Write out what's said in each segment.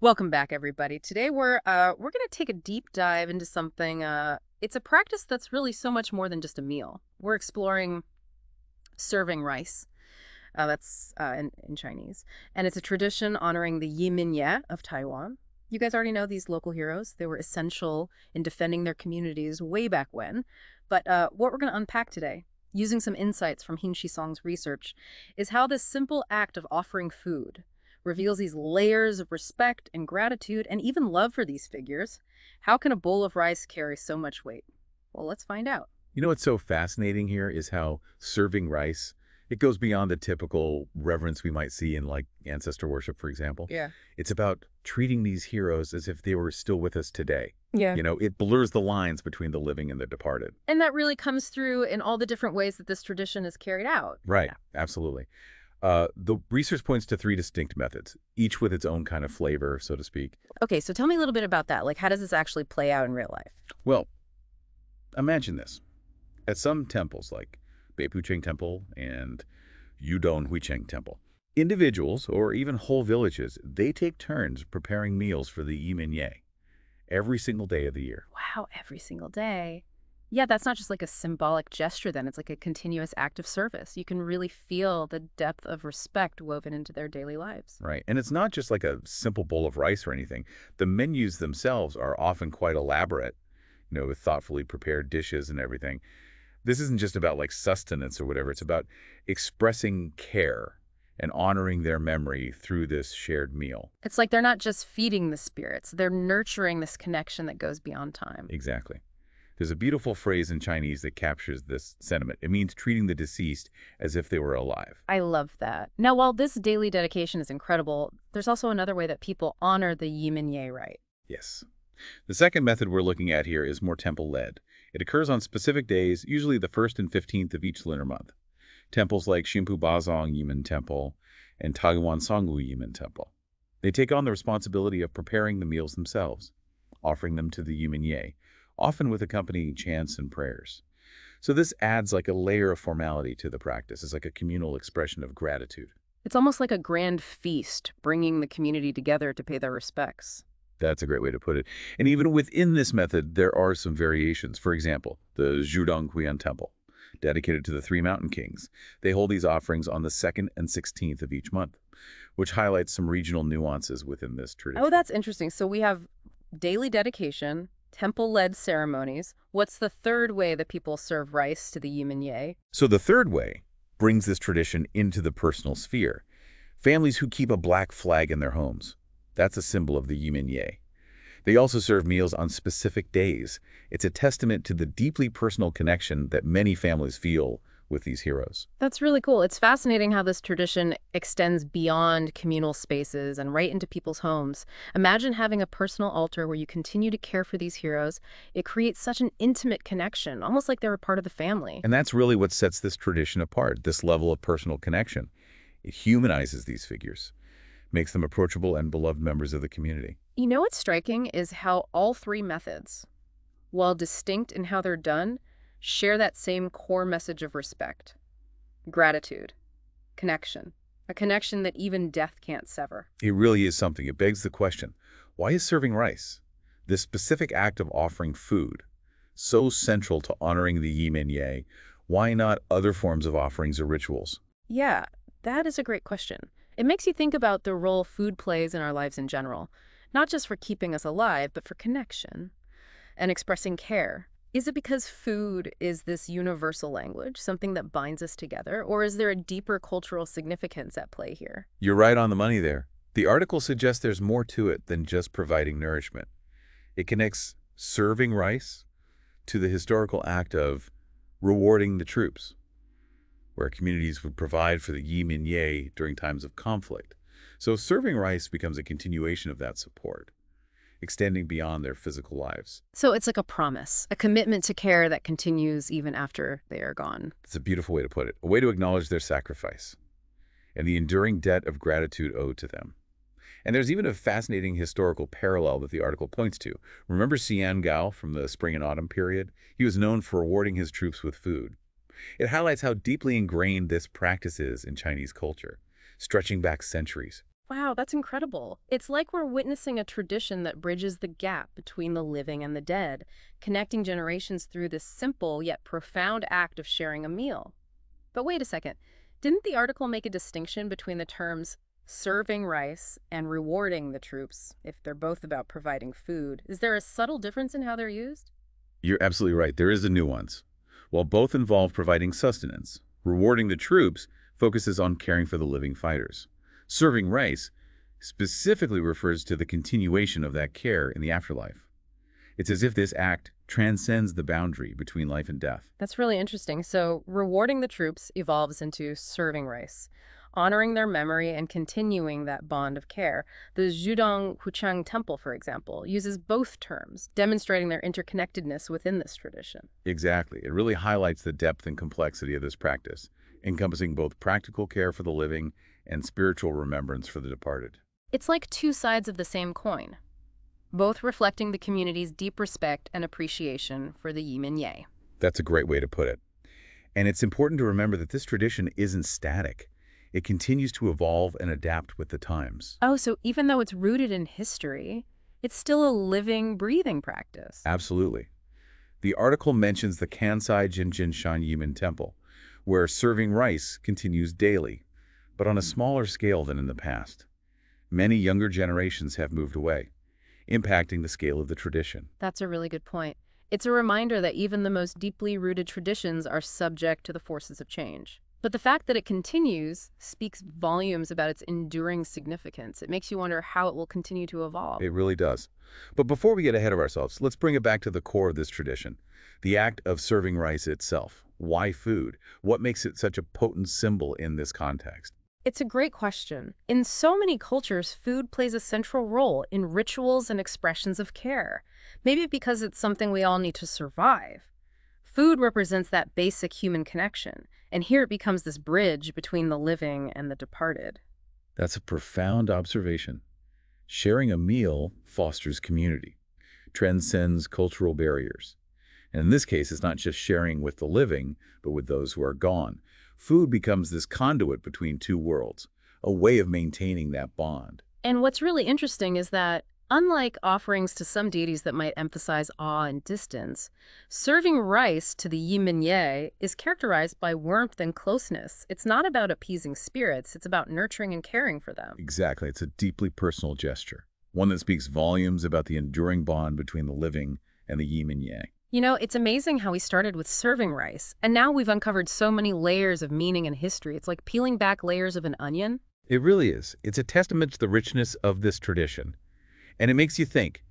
Welcome back, everybody. Today we're going to take a deep dive into something. It's a practice that's really so much more than just a meal. We're exploring serving rice. That's in Chinese, and it's a tradition honoring the Yimin Ye of Taiwan. You guys already know these local heroes. They were essential in defending their communities way back when. But what we're going to unpack today, using some insights from Hin Shisong's research, is how this simple act of offering food reveals these layers of respect and gratitude and even love for these figures. How can a bowl of rice carry so much weight? Well, let's find out. You know what's so fascinating here is how serving rice, it goes beyond the typical reverence we might see in like ancestor worship, for example. Yeah. It's about treating these heroes as if they were still with us today. Yeah. You know, it blurs the lines between the living and the departed. And that really comes through in all the different ways that this tradition is carried out. Right. Yeah. Absolutely. The research points to 3 distinct methods, each with its own kind of flavor, so to speak. Okay, so tell me a little bit about that. Like, how does this actually play out in real life? Well, imagine this. At some temples, like Beipucheng Temple and Yudon Huicheng Temple, individuals, or even whole villages, they take turns preparing meals for the Yimin Ye every single day of the year. Wow, every single day. Yeah, that's not just like a symbolic gesture then. It's like a continuous act of service. You can really feel the depth of respect woven into their daily lives. Right. And it's not just like a simple bowl of rice or anything. The menus themselves are often quite elaborate, you know, with thoughtfully prepared dishes and everything. This isn't just about like sustenance or whatever. It's about expressing care and honoring their memory through this shared meal. It's like they're not just feeding the spirits. They're nurturing this connection that goes beyond time. Exactly. There's a beautiful phrase in Chinese that captures this sentiment. It means treating the deceased as if they were alive. I love that. Now, while this daily dedication is incredible, there's also another way that people honor the Yimin Ye rite. Yes. The second method we're looking at here is more temple-led. It occurs on specific days, usually the 1st and 15th of each lunar month. Temples like Xinpu Bazong Yimin Temple and Taguan Songwu Yimin Temple. They take on the responsibility of preparing the meals themselves, offering them to the Yimin Ye, often with accompanying chants and prayers. So this adds like a layer of formality to the practice. It's like a communal expression of gratitude. It's almost like a grand feast, bringing the community together to pay their respects. That's a great way to put it. And even within this method, there are some variations. For example, the Zhudong Huiyan Temple, dedicated to the 3 mountain kings. They hold these offerings on the 2nd and 16th of each month, which highlights some regional nuances within this tradition. Oh, that's interesting. So we have daily dedication, temple-led ceremonies. What's the third way that people serve rice to the Yimin Ye? So the third way brings this tradition into the personal sphere. Families who keep a black flag in their homes. That's a symbol of the Yimin Ye. They also serve meals on specific days. It's a testament to the deeply personal connection that many families feel with these heroes. That's really cool. It's fascinating how this tradition extends beyond communal spaces and right into people's homes. Imagine having a personal altar where you continue to care for these heroes. It creates such an intimate connection, almost like they're a part of the family. And that's really what sets this tradition apart, this level of personal connection. It humanizes these figures, makes them approachable and beloved members of the community. You know what's striking is how all 3 methods, while distinct in how they're done, share that same core message of respect, gratitude, connection, a connection that even death can't sever. It really is something. It begs the question, why is serving rice, this specific act of offering food, so central to honoring the Yimin Ye? Why not other forms of offerings or rituals? Yeah, that is a great question. It makes you think about the role food plays in our lives in general, not just for keeping us alive, but for connection and expressing care. Is it because food is this universal language, something that binds us together, or is there a deeper cultural significance at play here? You're right on the money there. The article suggests there's more to it than just providing nourishment. It connects serving rice to the historical act of rewarding the troops, where communities would provide for the Yimin Ye during times of conflict. So serving rice becomes a continuation of that support, extending beyond their physical lives. So it's like a promise, a commitment to care that continues even after they are gone. It's a beautiful way to put it, a way to acknowledge their sacrifice and the enduring debt of gratitude owed to them. And there's even a fascinating historical parallel that the article points to. Remember Xian Gao from the spring and autumn period? He was known for rewarding his troops with food. It highlights how deeply ingrained this practice is in Chinese culture, stretching back centuries. Wow, that's incredible. It's like we're witnessing a tradition that bridges the gap between the living and the dead, connecting generations through this simple yet profound act of sharing a meal. But wait a second. Didn't the article make a distinction between the terms serving rice and rewarding the troops, if they're both about providing food? Is there a subtle difference in how they're used? You're absolutely right. There is a nuance. While both involve providing sustenance, rewarding the troops focuses on caring for the living fighters. Serving rice specifically refers to the continuation of that care in the afterlife. It's as if this act transcends the boundary between life and death. That's really interesting. So rewarding the troops evolves into serving rice, honoring their memory and continuing that bond of care. The Zhudong Huchang Temple, for example, uses both terms, demonstrating their interconnectedness within this tradition. Exactly. It really highlights the depth and complexity of this practice, encompassing both practical care for the living and spiritual remembrance for the departed. It's like two sides of the same coin, both reflecting the community's deep respect and appreciation for the Yimin Ye. That's a great way to put it. And it's important to remember that this tradition isn't static. It continues to evolve and adapt with the times. Oh, so even though it's rooted in history, it's still a living, breathing practice. Absolutely. The article mentions the Kansai Jinjinshan Yimin Temple, where serving rice continues daily, but on a smaller scale than in the past. Many younger generations have moved away, impacting the scale of the tradition. That's a really good point. It's a reminder that even the most deeply rooted traditions are subject to the forces of change. But the fact that it continues speaks volumes about its enduring significance. It makes you wonder how it will continue to evolve. It really does. But before we get ahead of ourselves, let's bring it back to the core of this tradition, the act of serving rice itself. Why food? What makes it such a potent symbol in this context? It's a great question. In so many cultures, food plays a central role in rituals and expressions of care. Maybe because it's something we all need to survive. Food represents that basic human connection, and here it becomes this bridge between the living and the departed. That's a profound observation. Sharing a meal fosters community, transcends cultural barriers. And in this case, it's not just sharing with the living, but with those who are gone. Food becomes this conduit between two worlds, a way of maintaining that bond. And what's really interesting is that, unlike offerings to some deities that might emphasize awe and distance, serving rice to the Yimin Ye is characterized by warmth and closeness. It's not about appeasing spirits, it's about nurturing and caring for them. Exactly. It's a deeply personal gesture, one that speaks volumes about the enduring bond between the living and the Yimin Ye. You know, it's amazing how we started with serving rice, and now we've uncovered so many layers of meaning and history. It's like peeling back layers of an onion. It really is. It's a testament to the richness of this tradition. And it makes you think,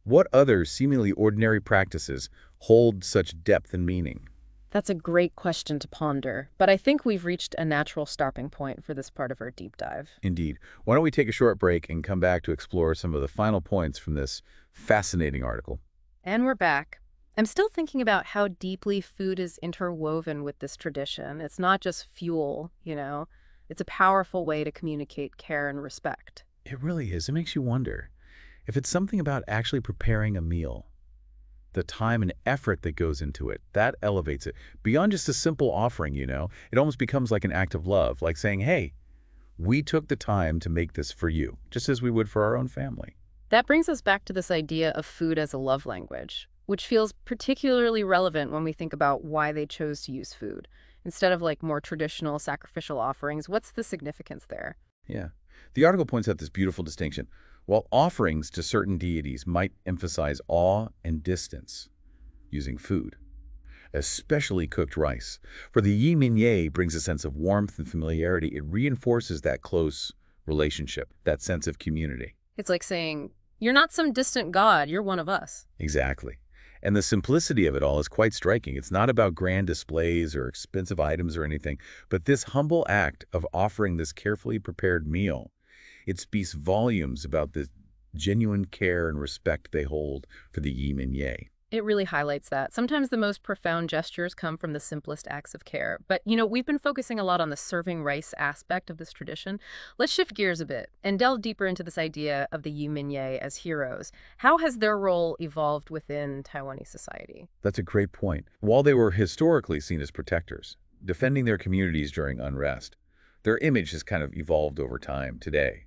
what other seemingly ordinary practices hold such depth and meaning? That's a great question to ponder, but I think we've reached a natural stopping point for this part of our deep dive. Indeed. Why don't we take a short break and come back to explore some of the final points from this fascinating article. And we're back. I'm still thinking about how deeply food is interwoven with this tradition. It's not just fuel, you know. It's a powerful way to communicate care and respect. It really is. It makes you wonder if it's something about actually preparing a meal. The time and effort that goes into it, that elevates it. Beyond just a simple offering, you know, it almost becomes like an act of love, like saying, hey, we took the time to make this for you, just as we would for our own family. That brings us back to this idea of food as a love language, which feels particularly relevant when we think about why they chose to use food. Instead of like more traditional sacrificial offerings, what's the significance there? Yeah. The article points out this beautiful distinction. While offerings to certain deities might emphasize awe and distance, using food, especially cooked rice, for the Yimin Ye brings a sense of warmth and familiarity. It reinforces that close relationship, that sense of community. It's like saying, you're not some distant god, you're one of us. Exactly. And the simplicity of it all is quite striking. It's not about grand displays or expensive items or anything, but this humble act of offering this carefully prepared meal, it speaks volumes about the genuine care and respect they hold for the Yimin Ye. It really highlights that. Sometimes the most profound gestures come from the simplest acts of care. But, you know, we've been focusing a lot on the serving rice aspect of this tradition. Let's shift gears a bit and delve deeper into this idea of the Yimin Ye as heroes. How has their role evolved within Taiwanese society? That's a great point. While they were historically seen as protectors, defending their communities during unrest, their image has kind of evolved over time today.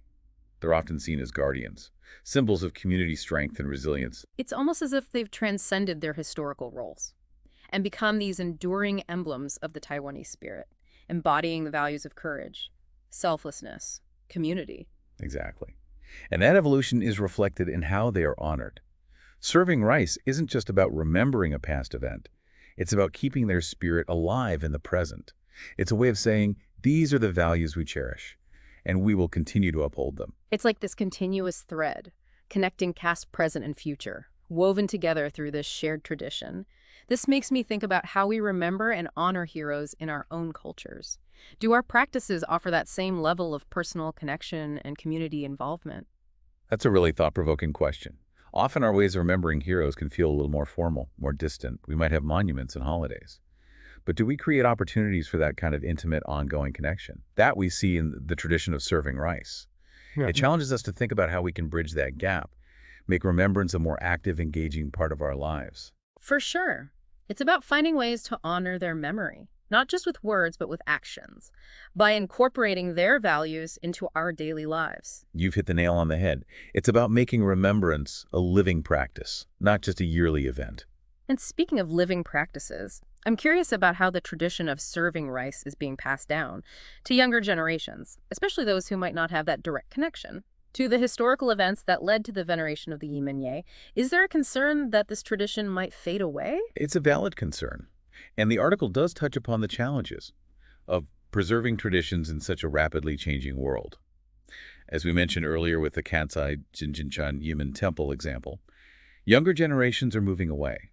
They're often seen as guardians, symbols of community strength and resilience. It's almost as if they've transcended their historical roles and become these enduring emblems of the Taiwanese spirit, embodying the values of courage, selflessness, community. Exactly. And that evolution is reflected in how they are honored. Serving rice isn't just about remembering a past event. It's about keeping their spirit alive in the present. It's a way of saying, these are the values we cherish, and we will continue to uphold them. It's like this continuous thread, connecting past, present, and future, woven together through this shared tradition. This makes me think about how we remember and honor heroes in our own cultures. Do our practices offer that same level of personal connection and community involvement? That's a really thought-provoking question. Often our ways of remembering heroes can feel a little more formal, more distant. We might have monuments and holidays. But do we create opportunities for that kind of intimate, ongoing connection? That we see in the tradition of serving rice. Yeah. It challenges us to think about how we can bridge that gap, make remembrance a more active, engaging part of our lives. For sure. It's about finding ways to honor their memory, not just with words, but with actions, by incorporating their values into our daily lives. You've hit the nail on the head. It's about making remembrance a living practice, not just a yearly event. And speaking of living practices, I'm curious about how the tradition of serving rice is being passed down to younger generations, especially those who might not have that direct connection to the historical events that led to the veneration of the Yimin Ye. Is there a concern that this tradition might fade away? It's a valid concern. And the article does touch upon the challenges of preserving traditions in such a rapidly changing world. As we mentioned earlier with the Kansai Jinjinchan Yimin Temple example, younger generations are moving away,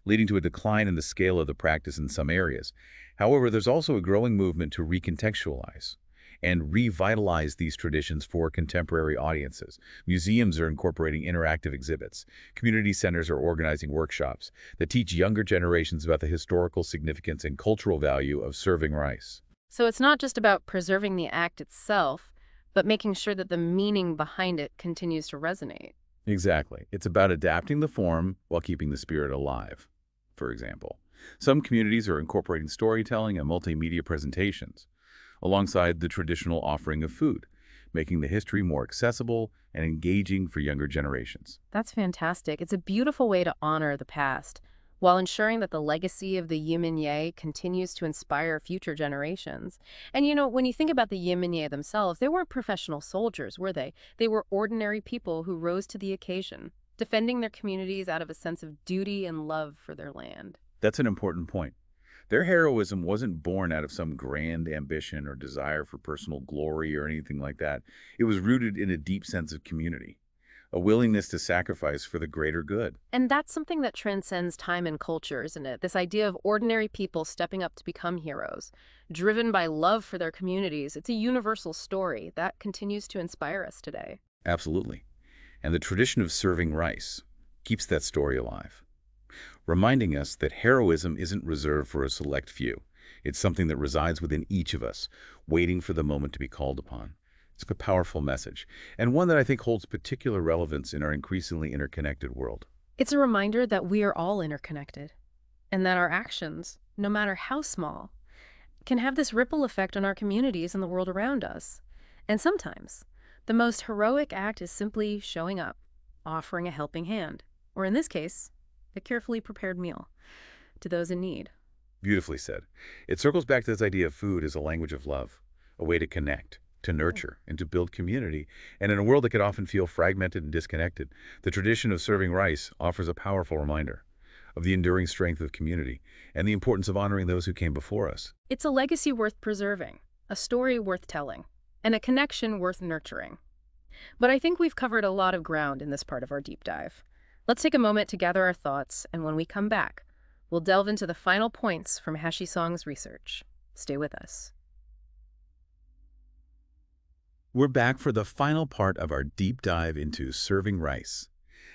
leading to a decline in the scale of the practice in some areas. However, there's also a growing movement to recontextualize and revitalize these traditions for contemporary audiences. Museums are incorporating interactive exhibits. Community centers are organizing workshops that teach younger generations about the historical significance and cultural value of serving rice. So it's not just about preserving the act itself, but making sure that the meaning behind it continues to resonate. Exactly. It's about adapting the form while keeping the spirit alive. For example, some communities are incorporating storytelling and multimedia presentations alongside the traditional offering of food, making the history more accessible and engaging for younger generations. That's fantastic. It's a beautiful way to honor the past while ensuring that the legacy of the Yimin Ye continues to inspire future generations. And you know, when you think about the Yimin Ye themselves, they weren't professional soldiers, were they? They were ordinary people who rose to the occasion, defending their communities out of a sense of duty and love for their land. That's an important point. Their heroism wasn't born out of some grand ambition or desire for personal glory or anything like that. It was rooted in a deep sense of community, a willingness to sacrifice for the greater good. And that's something that transcends time and culture, isn't it? This idea of ordinary people stepping up to become heroes, driven by love for their communities. It's a universal story that continues to inspire us today. Absolutely. And the tradition of serving rice keeps that story alive, reminding us that heroism isn't reserved for a select few. It's something that resides within each of us, waiting for the moment to be called upon. It's a powerful message, and one that I think holds particular relevance in our increasingly interconnected world. It's a reminder that we are all interconnected, and that our actions, no matter how small, can have this ripple effect on our communities and the world around us. And sometimes, the most heroic act is simply showing up, offering a helping hand, or in this case, a carefully prepared meal to those in need. Beautifully said. It circles back to this idea of food as a language of love, a way to connect, to nurture, and to build community. And in a world that could often feel fragmented and disconnected, the tradition of serving rice offers a powerful reminder of the enduring strength of community and the importance of honoring those who came before us. It's a legacy worth preserving, a story worth telling, and a connection worth nurturing. But I think we've covered a lot of ground in this part of our deep dive. Let's take a moment to gather our thoughts, and when we come back, we'll delve into the final points from Hashi Song's research. Stay with us. We're back for the final part of our deep dive into serving rice.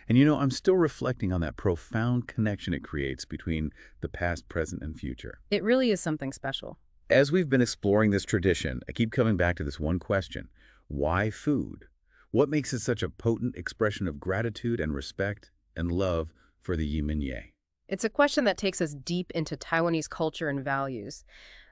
And you know, I'm still reflecting on that profound connection it creates between the past, present, and future. It really is something special. As we've been exploring this tradition, I keep coming back to this one question. Why food? What makes it such a potent expression of gratitude and respect and love for the Yimin Ye? It's a question that takes us deep into Taiwanese culture and values.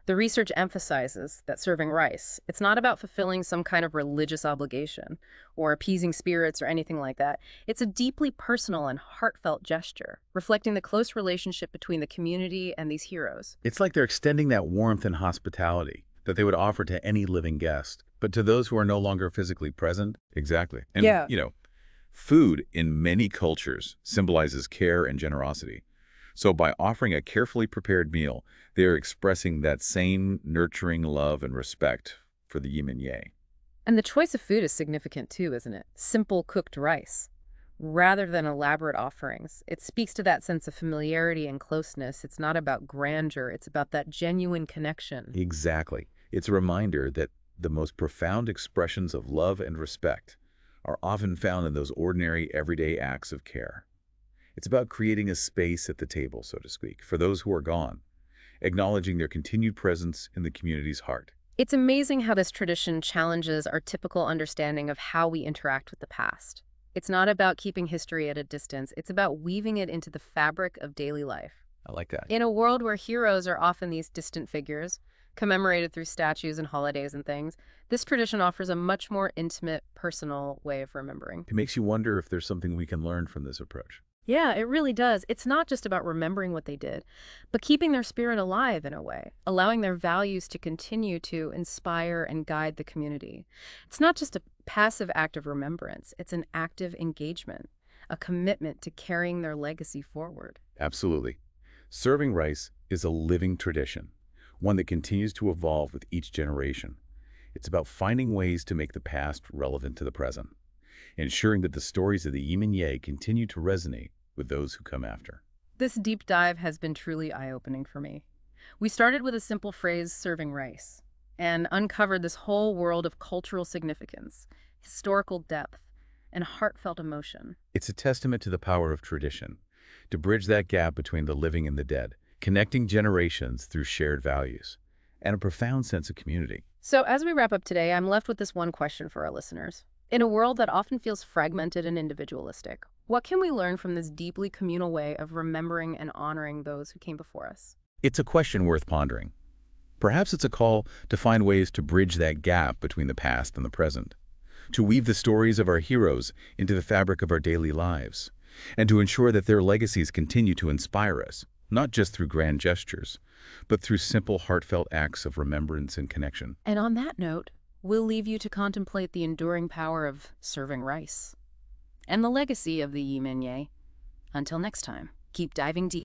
The research emphasizes that serving rice, it's not about fulfilling some kind of religious obligation or appeasing spirits or anything like that. It's a deeply personal and heartfelt gesture, reflecting the close relationship between the community and these heroes. It's like they're extending that warmth and hospitality that they would offer to any living guest, but to those who are no longer physically present. Exactly. And, Yeah. Food in many cultures symbolizes care and generosity. So by offering a carefully prepared meal, they are expressing that same nurturing love and respect for the Yimin Ye. And the choice of food is significant too, isn't it? Simple cooked rice, rather than elaborate offerings. It speaks to that sense of familiarity and closeness. It's not about grandeur, it's about that genuine connection. Exactly. It's a reminder that the most profound expressions of love and respect are often found in those ordinary, everyday acts of care. It's about creating a space at the table, so to speak, for those who are gone, acknowledging their continued presence in the community's heart. It's amazing how this tradition challenges our typical understanding of how we interact with the past. It's not about keeping history at a distance, it's about weaving it into the fabric of daily life. I like that. In a world where heroes are often these distant figures, commemorated through statues and holidays and things, this tradition offers a much more intimate, personal way of remembering. It makes you wonder if there's something we can learn from this approach. Yeah, it really does. It's not just about remembering what they did, but keeping their spirit alive in a way, allowing their values to continue to inspire and guide the community. It's not just a passive act of remembrance, it's an active engagement, a commitment to carrying their legacy forward. Absolutely. Serving rice is a living tradition, one that continues to evolve with each generation. It's about finding ways to make the past relevant to the present, ensuring that the stories of the Yimin Ye continue to resonate with those who come after. This deep dive has been truly eye-opening for me. We started with a simple phrase, serving rice, and uncovered this whole world of cultural significance, historical depth, and heartfelt emotion. It's a testament to the power of tradition, to bridge that gap between the living and the dead, connecting generations through shared values, and a profound sense of community. So as we wrap up today, I'm left with this one question for our listeners. In a world that often feels fragmented and individualistic, what can we learn from this deeply communal way of remembering and honoring those who came before us? It's a question worth pondering. Perhaps it's a call to find ways to bridge that gap between the past and the present, to weave the stories of our heroes into the fabric of our daily lives, and to ensure that their legacies continue to inspire us, not just through grand gestures, but through simple, heartfelt acts of remembrance and connection. And on that note, we'll leave you to contemplate the enduring power of serving rice and the legacy of the Yimin Ye. Until next time, keep diving deep.